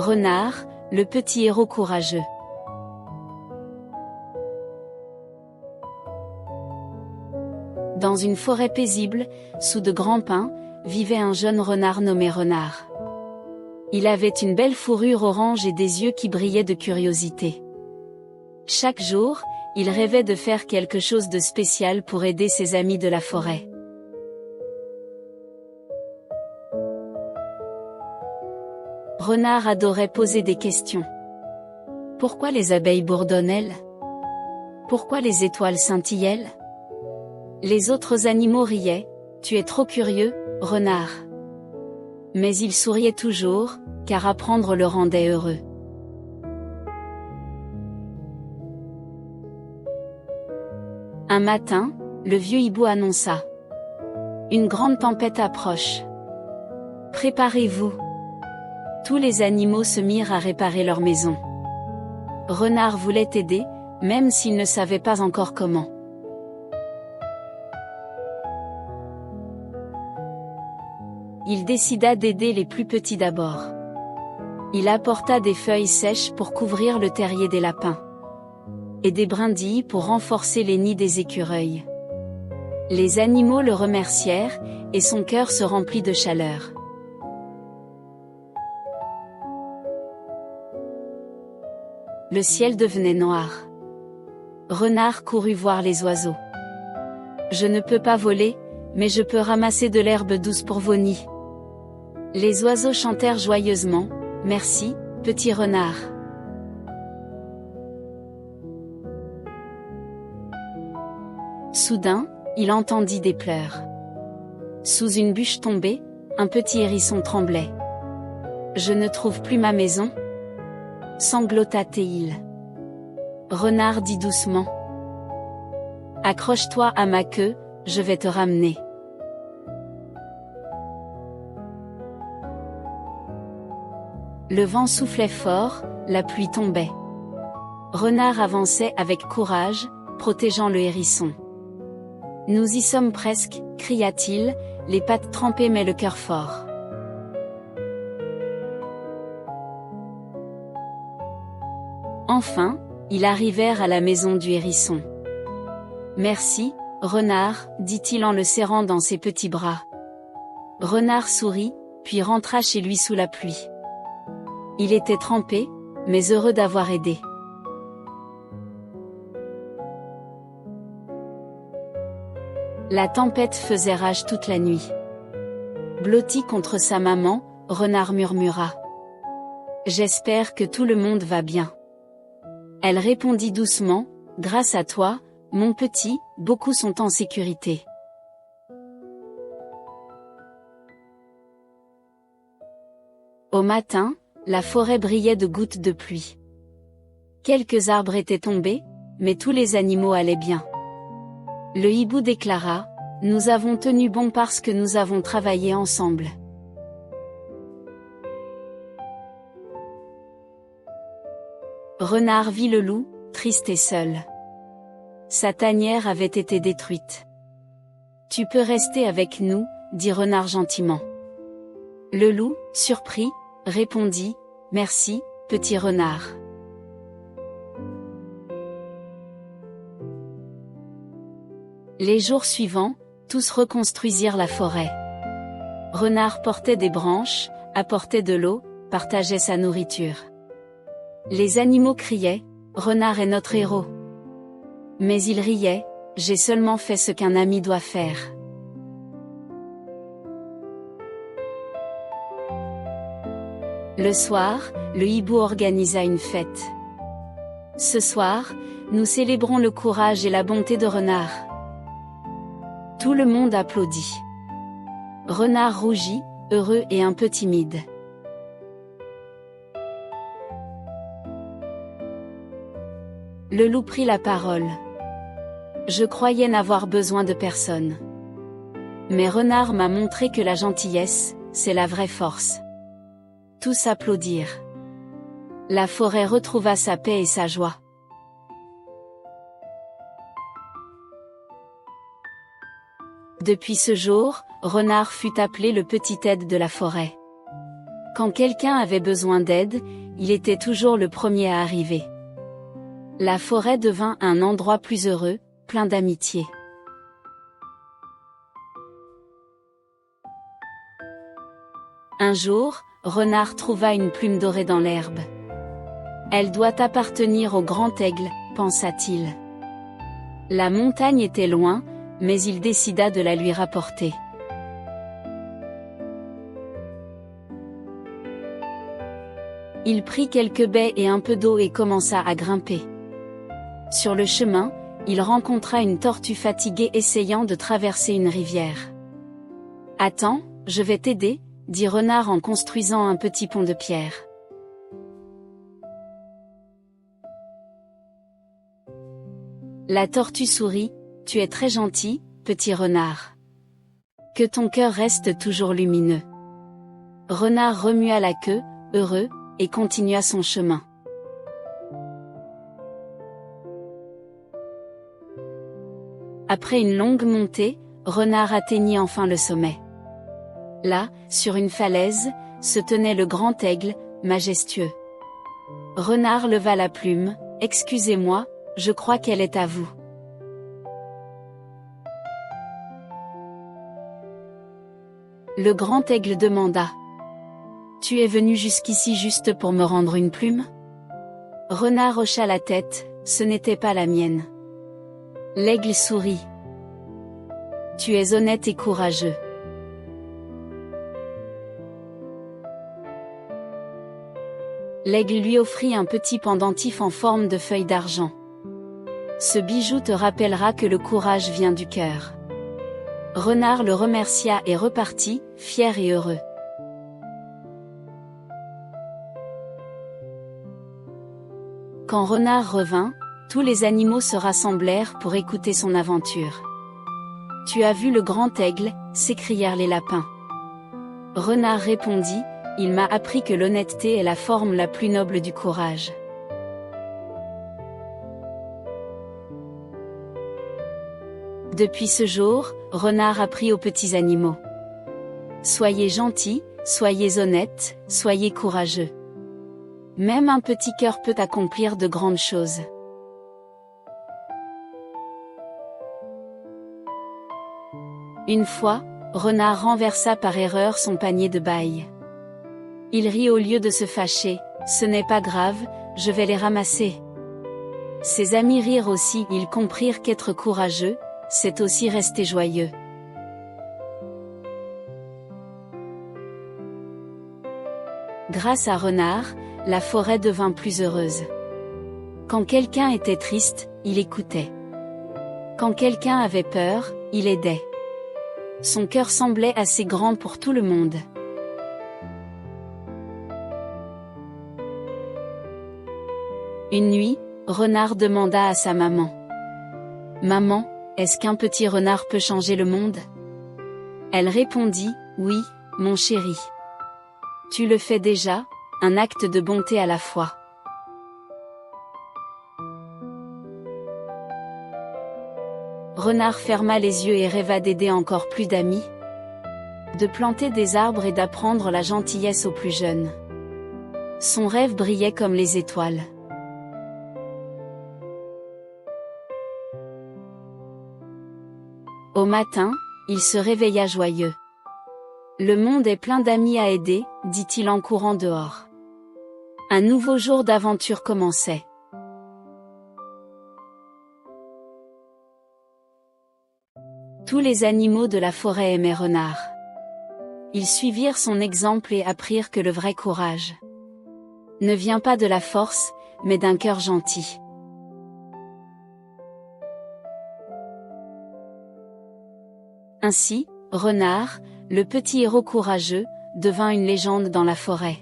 Renard, le petit héros courageux. Dans une forêt paisible, sous de grands pins, vivait un jeune renard nommé Renard. Il avait une belle fourrure orange et des yeux qui brillaient de curiosité. Chaque jour, il rêvait de faire quelque chose de spécial pour aider ses amis de la forêt. Renard adorait poser des questions. Pourquoi les abeilles bourdonnent-elles? Pourquoi les étoiles scintillent-elles? Les autres animaux riaient. Tu es trop curieux, Renard. Mais il souriait toujours, car apprendre le rendait heureux. Un matin, le vieux hibou annonça. Une grande tempête approche. Préparez-vous. Tous les animaux se mirent à réparer leur maison. Renard voulait aider, même s'il ne savait pas encore comment. Il décida d'aider les plus petits d'abord. Il apporta des feuilles sèches pour couvrir le terrier des lapins. Et des brindilles pour renforcer les nids des écureuils. Les animaux le remercièrent, et son cœur se remplit de chaleur. Le ciel devenait noir. Renard courut voir les oiseaux. Je ne peux pas voler, mais je peux ramasser de l'herbe douce pour vos nids. Les oiseaux chantèrent joyeusement, merci, petit renard. Soudain, il entendit des pleurs. Sous une bûche tombée, un petit hérisson tremblait. Je ne trouve plus ma maison, sanglota-t-il. Renard dit doucement. Accroche-toi à ma queue, je vais te ramener. Le vent soufflait fort, la pluie tombait. Renard avançait avec courage, protégeant le hérisson. Nous y sommes presque, cria-t-il, les pattes trempées mais le cœur fort. Enfin, ils arrivèrent à la maison du hérisson. Merci, Renard, dit-il en le serrant dans ses petits bras. Renard sourit, puis rentra chez lui sous la pluie. Il était trempé, mais heureux d'avoir aidé. La tempête faisait rage toute la nuit. Blotti contre sa maman, Renard murmura. J'espère que tout le monde va bien. Elle répondit doucement, grâce à toi, mon petit, beaucoup sont en sécurité. Au matin, la forêt brillait de gouttes de pluie. Quelques arbres étaient tombés, mais tous les animaux allaient bien. Le hibou déclara, nous avons tenu bon parce que nous avons travaillé ensemble. Renard vit le loup, triste et seul. Sa tanière avait été détruite. Tu peux rester avec nous, dit Renard gentiment. Le loup, surpris, répondit, merci, petit renard. Les jours suivants, tous reconstruisirent la forêt. Renard portait des branches, apportait de l'eau, partageait sa nourriture. Les animaux criaient, Renard est notre héros. Mais il riait, j'ai seulement fait ce qu'un ami doit faire. Le soir, le hibou organisa une fête. Ce soir, nous célébrons le courage et la bonté de Renard. Tout le monde applaudit. Renard rougit, heureux et un peu timide. Le loup prit la parole. Je croyais n'avoir besoin de personne. Mais Renard m'a montré que la gentillesse, c'est la vraie force. Tous applaudirent. La forêt retrouva sa paix et sa joie. Depuis ce jour, Renard fut appelé le petit aide de la forêt. Quand quelqu'un avait besoin d'aide, il était toujours le premier à arriver. La forêt devint un endroit plus heureux, plein d'amitié. Un jour, Renard trouva une plume dorée dans l'herbe. Elle doit appartenir au grand aigle, pensa-t-il. La montagne était loin, mais il décida de la lui rapporter. Il prit quelques baies et un peu d'eau et commença à grimper. Sur le chemin, il rencontra une tortue fatiguée essayant de traverser une rivière. « Attends, je vais t'aider », dit Renard en construisant un petit pont de pierre. La tortue sourit, « Tu es très gentil, petit renard. Que ton cœur reste toujours lumineux. » Renard remua la queue, heureux, et continua son chemin. Après une longue montée, Renard atteignit enfin le sommet. Là, sur une falaise, se tenait le grand aigle, majestueux. Renard leva la plume, « Excusez-moi, je crois qu'elle est à vous. » Le grand aigle demanda. « Tu es venu jusqu'ici juste pour me rendre une plume ?» Renard hocha la tête, « Ce n'était pas la mienne. » L'aigle sourit. « Tu es honnête et courageux. » L'aigle lui offrit un petit pendentif en forme de feuille d'argent. « Ce bijou te rappellera que le courage vient du cœur. » Renard le remercia et repartit, fier et heureux. Quand Renard revint, tous les animaux se rassemblèrent pour écouter son aventure. « Tu as vu le grand aigle ?» s'écrièrent les lapins. Renard répondit, « Il m'a appris que l'honnêteté est la forme la plus noble du courage. » Depuis ce jour, Renard apprit aux petits animaux. Soyez gentils, soyez honnêtes, soyez courageux. Même un petit cœur peut accomplir de grandes choses. Une fois, Renard renversa par erreur son panier de bail. Il rit au lieu de se fâcher, « Ce n'est pas grave, je vais les ramasser. » Ses amis rirent aussi, ils comprirent qu'être courageux, c'est aussi rester joyeux. Grâce à Renard, la forêt devint plus heureuse. Quand quelqu'un était triste, il écoutait. Quand quelqu'un avait peur, il aidait. Son cœur semblait assez grand pour tout le monde. Une nuit, Renard demanda à sa maman. « Maman, est-ce qu'un petit renard peut changer le monde ?» Elle répondit, « Oui, mon chéri. Tu le fais déjà, un acte de bonté à la fois. » Renard ferma les yeux et rêva d'aider encore plus d'amis, de planter des arbres et d'apprendre la gentillesse aux plus jeunes. Son rêve brillait comme les étoiles. Au matin, il se réveilla joyeux. « Le monde est plein d'amis à aider », dit-il en courant dehors. Un nouveau jour d'aventure commençait. Tous les animaux de la forêt aimaient Renard. Ils suivirent son exemple et apprirent que le vrai courage ne vient pas de la force, mais d'un cœur gentil. Ainsi, Renard, le petit héros courageux, devint une légende dans la forêt.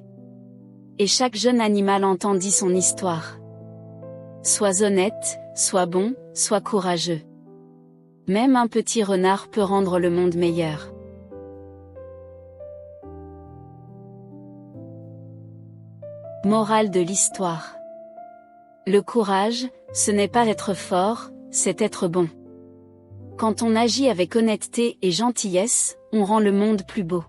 Et chaque jeune animal entendit son histoire. Sois honnête, sois bon, sois courageux. Même un petit renard peut rendre le monde meilleur. Morale de l'histoire. Le courage, ce n'est pas être fort, c'est être bon. Quand on agit avec honnêteté et gentillesse, on rend le monde plus beau.